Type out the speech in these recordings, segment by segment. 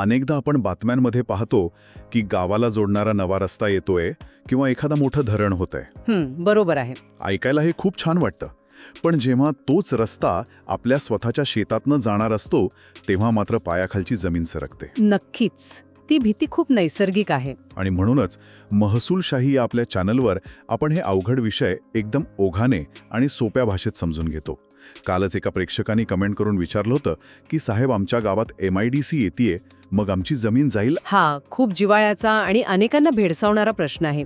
अनेकदा आपण बातम्यांमध्ये पाहतो की गावाला जोडणारा नवा रस्ता येतोय किंवा एखादा मोठं धरण होतंय. बरोबर आहे. ऐकायला हे खूप छान वाटतं, पण जेव्हा तोच रस्ता आपल्या स्वतःच्या शेतातनं जाणार असतो तेव्हा मात्र पायाखालची जमीन सरकते. नक्कीच. ती भीती खूप नैसर्गिक आहे. आणि म्हणूनच महसूलशाही या आपल्या चॅनलवर आपण हे अवघड विषय एकदम ओघाने आणि सोप्या भाषेत समजून घेतो. कालच एका प्रेक्षकाने कमेंट करून विचारलं होतं की साहेब, आमच्या गावात MIDC येतेय, मग आमची जमीन जाईल? हा खूप जिव्हाळ्याचा आणि अनेकांना भेडसावणारा प्रश्न आहे.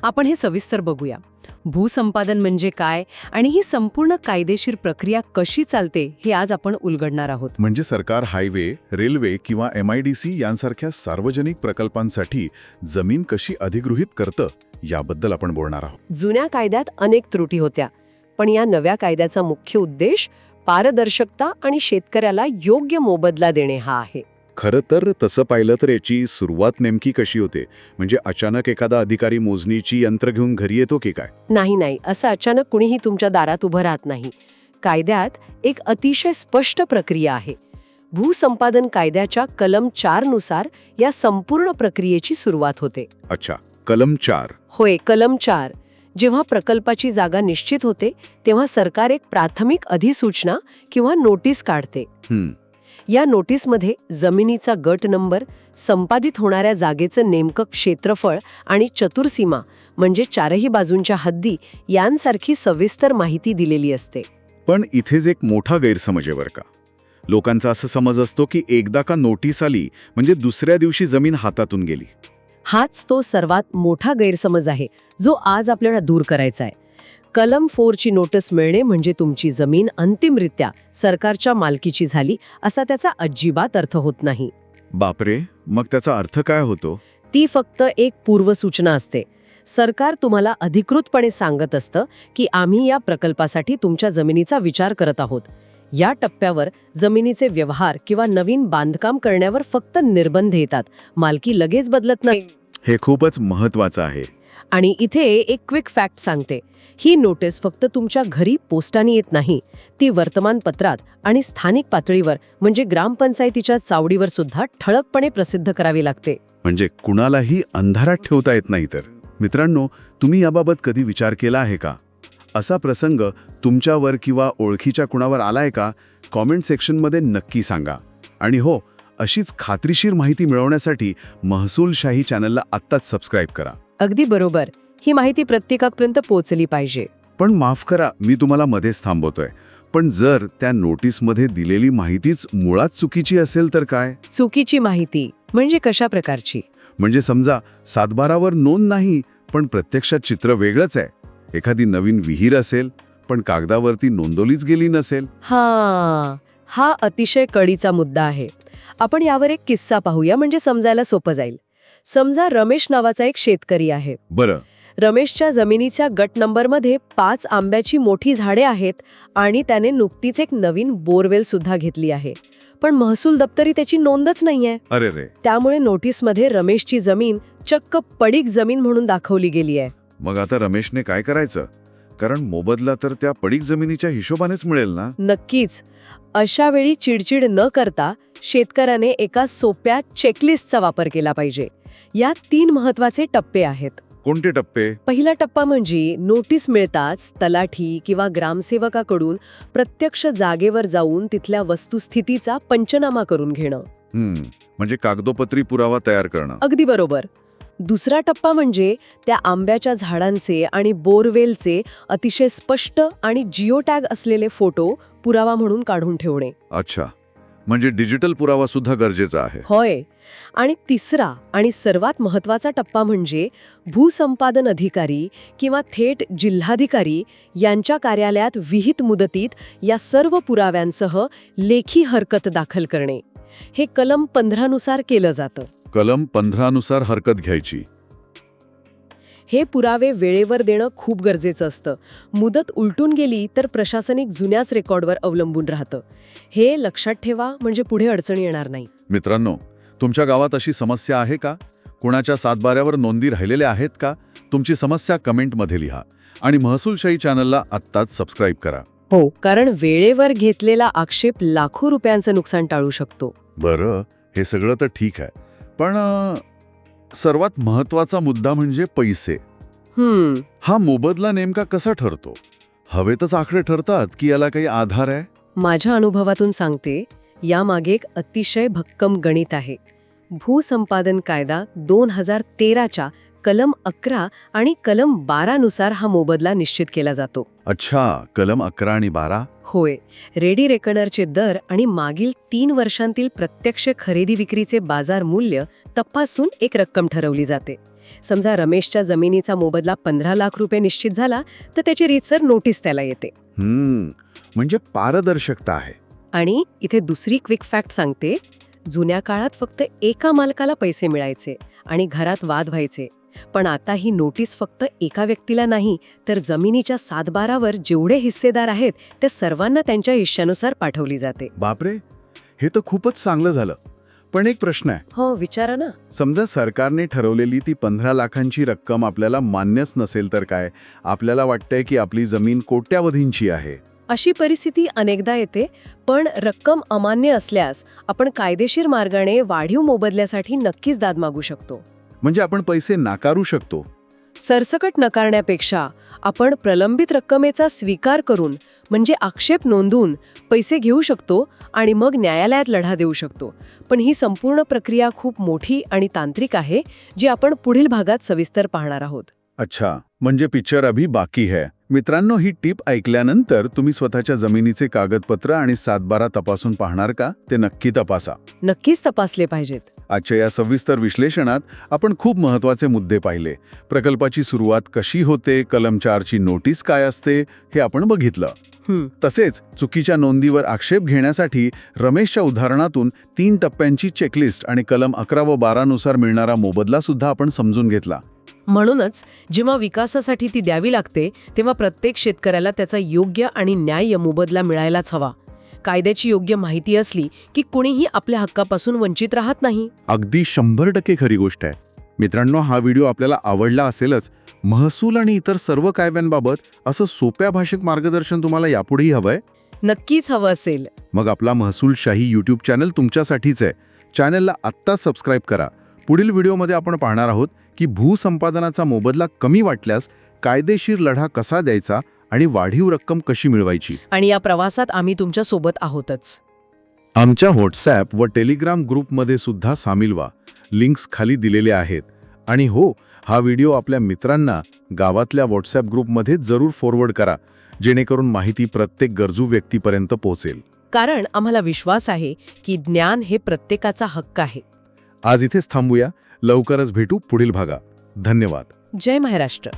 आपण हे सविस्तर बघूया. भूसंपादन म्हणजे काय आणि ही संपूर्ण कायदेशीर प्रक्रिया कशी चालते हे आज आपण उलगडणार आहोत. म्हणजे सरकार हायवे, रेल्वे किंवा MIDC यांसारख्या सार्वजनिक प्रकल्पांसाठी जमीन कशी अधिगृहीत करतं याबद्दल आपण बोलणार आहोत. जुन्या कायद्यात अनेक त्रुटी होत्या, पण या नव्या कायद्याचा मुख्य उद्देश पारदर्शकता आणि शेतकऱ्याला योग्य मोबदला देणे हा आहे. खरं तर तसं पाहिलं तर याची सुरुवात नेमकी कशी होते? म्हणजे अचानक एखादा अधिकारी मोजणीची यंत्र घेऊन घरी येतो की काय? नाही, असं अचानक कुणीही तुमच्या दारात उभं राहत नाही. कायद्यात एक अतिशय स्पष्ट प्रक्रिया आहे. भूसंपादन कायद्याच्या कलम 4 नुसार या संपूर्ण प्रक्रियेची सुरुवात होते. अच्छा, कलम 4. होय, कलम 4. जेव्हा प्रकल्पाची जागा निश्चित होते तेव्हा सरकार एक प्राथमिक अधिसूचना किंवा नोटीस काढते. या नोटीसमध्ये जमिनीचा गट नंबर, संपादित होणाऱ्या जागेचं नेमकं क्षेत्रफळ आणि चतुर्सीमा म्हणजे चारही बाजूंच्या हद्दी यांसारखी सविस्तर माहिती दिलेली असते. पण इथेच एक मोठा गैरसमज आहे बरं का. लोकांचा असं समज असतो की एकदा का नोटीस आली म्हणजे दुसऱ्या दिवशी जमीन हातातून गेली. हाच तो सर्वात मोठा गैरसमज आहे जो आज आपल्याला दूर करायचा आहे. कलम 4 ची नोटीस मिळणे म्हणजे तुमची जमीन अंतिमरित्या सरकारच्या मालकीची झाली असा त्याचा अजिबात अर्थ होत नाही. बापरे, मग त्याचा अर्थ काय होतो? ती फक्त एक पूर्वसूचना असते. सरकार तुम्हाला अधिकृतपणे सांगत असतं की आम्ही या प्रकल्पासाठी तुमच्या जमिनीचा विचार करत आहोत. या टप्प्यावर जमिनीचे व्यवहार किंवा नवीन बांधकाम करण्यावर फक्त निर्बंध येतात, मालकी लगेच बदलत नाही. हे खूपच महत्वाचं आहे. आणि इथे एक क्विक फॅक्ट सांगते. ही नोटीस फक्त तुमच्या घरी पोस्टाने येत नाही, ती वर्तमानपत्रात आणि स्थानिक पातळीवर म्हणजे ग्रामपंचायतीच्या चावडीवर सुद्धा ठळकपणे प्रसिद्ध करावी लागते. म्हणजे कुणालाही अंधारात ठेवता येत नाही. तर मित्रांनो, तुम्ही याबाबत कधी विचार केला आहे का? असा प्रसंग तुमच्यावर किंवा ओळखीच्या कुणावर आलाय का? कॉमेंट सेक्शनमध्ये नक्की सांगा. आणि हो, अशीच खात्रीशीर माहिती मिळवण्यासाठी महसूलशाही चॅनलला आत्ताच सबस्क्राईब करा. अगदी बरोबर. ही माहिती प्रत्येकापर्यंत पोहोचली पाहिजे. पण माफ करा, मी तुम्हाला मध्येच थांबवतोय. पण जर त्या नोटीसमध्ये दिलेली माहितीच मुळात चुकीची असेल तर काय? चुकीची माहिती म्हणजे कशा प्रकारची? म्हणजे समजा 7/12वर नोंद नाही, पण प्रत्यक्षात चित्र वेगळंच आहे. एखादी नवीन विहीर असेल, पण कागदावरती नोंदवलीच गेली नसेल. हा अतिशय कळीचा मुद्दा आहे. आपण यावर एक किस्सा पाहूया म्हणजे समजायला सोपं जाईल. समजा रमेश नावाचा एक शेतकरी आहे. बरं. रमेशच्या जमिनीच्या गट नंबरमध्ये 5 आंब्याची मोठी झाडे आहेत आणि त्याने नुकतीच एक नवीन बोरवेल सुद्धा घेतली आहे. पण महसूल दप्तरी त्याची नोंदच नाहीये. अरे रे. त्यामुळे नोटीसमध्ये रमेशची जमीन चक्क पडीक जमीन म्हणून दाखवली गेली आहे. मग आता रमेशने काय करायचं? कारण मोबदला तर त्या पडीक जमिनीच्या हिशोबानेच मिळेल ना? नक्कीच. अशा वेळी चिडचिड न करता शेतकऱ्याने एका सोप्या चेकलिस्टचा वापर केला पाहिजे. यात 3 महत्वाचे टप्पे आहेत. कोणते टप्पे? पहिला टप्पा म्हणजे नोटीस मिळताच तलाठी किंवा ग्रामसेवकाकडून प्रत्यक्ष जागेवर जाऊन तिथल्या वस्तुस्थितीचा पंचनामा करून घेणं. म्हणजे कागदोपत्री पुरावा तयार करणं. अगदी बरोबर. दुसरा टप्पा म्हणजे त्या आंब्याच्या झाडांचे आणि बोरवेलचे अतिशय स्पष्ट आणि जिओ टॅग असलेले फोटो पुरावा म्हणून काढून ठेवणे. अच्छा, म्हणजे डिजिटल पुरावा सुद्धा गरजेचा आहे. होय. आणि तिसरा आणि सर्वात महत्वाचा टप्पा म्हणजे भूसंपादन अधिकारी किंवा थेट जिल्हाधिकारी यांच्या कार्यालयात विहित मुदतीत या सर्व पुराव्यांसह लेखी हरकत दाखल करणे. हे कलम 15 नुसार केलं जातं. कलम 15 नुसार हरकत घ्यायची. हे पुरावे वेळेवर देणं खूप गरजेचं असतं. मुदत उलटून गेली तर प्रशासनिक जुन्याच रेकॉर्डवर अवलंबून राहतं. हे लक्षात ठेवा म्हणजे पुढे अडचणी येणार नाही. मित्रांनो, तुमच्या गावात अशी समस्या आहे का? कुणाच्या 7/12वर नोंदी राहिलेल्या आहेत का? तुमची समस्या कमेंटमध्ये लिहा आणि महसूलशाही चॅनलला आत्ताच सबस्क्राईब करा. हो, कारण वेळेवर घेतलेला आक्षेप लाखो रुपयांचं नुकसान टाळू शकतो. बरं, हे सगळं तर ठीक आहे, पण सर्वात महत्वाचा मुद्दा म्हणजे पैसे. हा मोबदला नेमका कसा ठरतो? हवेतच आकडे ठरतात की याला काही आधार आहे? माझ्या अनुभवातून सांगते, यामागे एक अतिशय भक्कम गणित आहे. भूसंपादन कायदा 2013च्या कलम 11 आणि कलम 12 नुसार हा मोबदला निश्चित केला जातो. अच्छा, कलम 11 आणि 12. होय, रेडी रेकनरचे दर आणि मागील 3 वर्षांतील प्रत्यक्ष खरेदी विक्रीचे बाजार मूल्य तपासून एक रक्कम ठरवली जाते. समजा रमेशच्या जमिनीचा मोबदला 15 लाख रुपये निश्चित झाला तर त्याची रीतसर नोटीस त्याला येते. म्हणजे पारदर्शकता आहे. आणि इथे दुसरी क्विक फॅक्ट सांगते, जुन्या काळात फक्त एका मालकाला पैसे मिळायचे आणि घरात वाद व्हायचे. पण आता ही नोटीस फक्त एका व्यक्तीला नाही, तर जमिनीच्या 7/12वर जेवढे हिस्सेदार आहेत त्या सर्वांना त्यांच्या हिश्श्यानुसार पाठवली जाते. बापरे, हे तर खूपच चांगलं झालं. पण एक प्रश्न आहे. हो, विचारा ना. समजा सरकारने ठरवलेली ती 15 लाखांची रक्कम आपल्याला मान्यच नसेल तर काय? आपल्याला वाटतंय की आपली जमीन कोट्यावधींची आहे. अशी परिस्थिती अनेकदा येते, पण रक्कम अमान्य असल्यास आपण कायदेशीर मार्गाने वाढीव मोबदल्यासाठी नक्कीच दाद मागू शकतो. म्हणजे आपण पैसे नाकारू शकतो. सरसकट नकारण्यापेक्षा आपण प्रलंबित रक्कमेचा स्वीकार करून, म्हणजे आक्षेप नोंदवून पैसे घेऊ शकतो आणि मग न्यायालयात लढा देऊ शकतो. पण ही संपूर्ण प्रक्रिया खूप मोठी आणि तांत्रिक आहे, जी आपण पुढील भागात सविस्तर पाहणार आहोत. अच्छा, म्हणजे पिक्चर अभी बाकी है. मित्रांनो, ही टिप ऐकल्यानंतर तुम्ही स्वतःच्या जमिनीचे कागदपत्र आणि 7/12 तपासून पाहणार का? ते नक्की तपासा. नक्कीच तपासले पाहिजेत. आजच्या या सविस्तर विश्लेषणात आपण खूप महत्त्वाचे मुद्दे पाहिले. प्रकल्पाची सुरुवात कशी होते, कलम 4ची नोटीस काय असते, हे आपण बघितलं. तसेच चुकीच्या नोंदीवर आक्षेप घेण्यासाठी रमेशच्या उदाहरणातून 3 टप्प्यांची चेकलिस्ट आणि कलम 11 व 12 नुसार मिळणारा मोबदला सुद्धा आपण समजून घेतला. म्हणूनच जेव्हा विकासासाठी ती द्यावी लागते, तेव्हा प्रत्येक शेतकऱ्याला त्याचा योग्य आणि न्याय्य मोबदला मिळायलाच हवा. कायद्याची योग्य माहिती असली की कुणीही आपल्या हक्कापासून वंचित राहत नाही. अगदी 100% खरी गोष्ट आहे. मित्रांनो, हा व्हिडिओ आपल्याला आवडला असेलच. महसूल आणि इतर सर्व कायद्यांबाबत असं सोप्या भाषेत मार्गदर्शन तुम्हाला यापुढेही हवंय? नक्कीच हवं असेल. मग आपला महसूलशाही यूट्यूब चॅनल तुमच्यासाठीच आहे. चॅनलला आत्ता सबस्क्राईब करा. पुढील व्हिडिओमध्ये आपण पाहणार आहोत की भूसंपादनाचा मोबदला कमी वाटल्यास कायदेशीर लढा कसा द्यायचा आणि वाढीव रक्कम कशी मिळवायची. आणि या प्रवासात आम्ही तुमच्या सोबत आहोतच. आमच्या व्हॉट्सॲप व टेलिग्राम ग्रुपमध्ये सुद्धा सामील व्हा. लिंक्स खाली दिलेले आहेत. आणि हो, हा व्हिडिओ आपल्या मित्रांना गावातल्या व्हॉट्सॲप ग्रुपमध्ये जरूर फॉरवर्ड करा, जेणेकरून माहिती प्रत्येक गरजू व्यक्तीपर्यंत पोहोचेल. कारण आम्हाला विश्वास आहे की ज्ञान हे प्रत्येकाचा हक्क आहे. आज इथेच थांबूया. लवकरच भेटू पुढील भागात. धन्यवाद. जय महाराष्ट्र.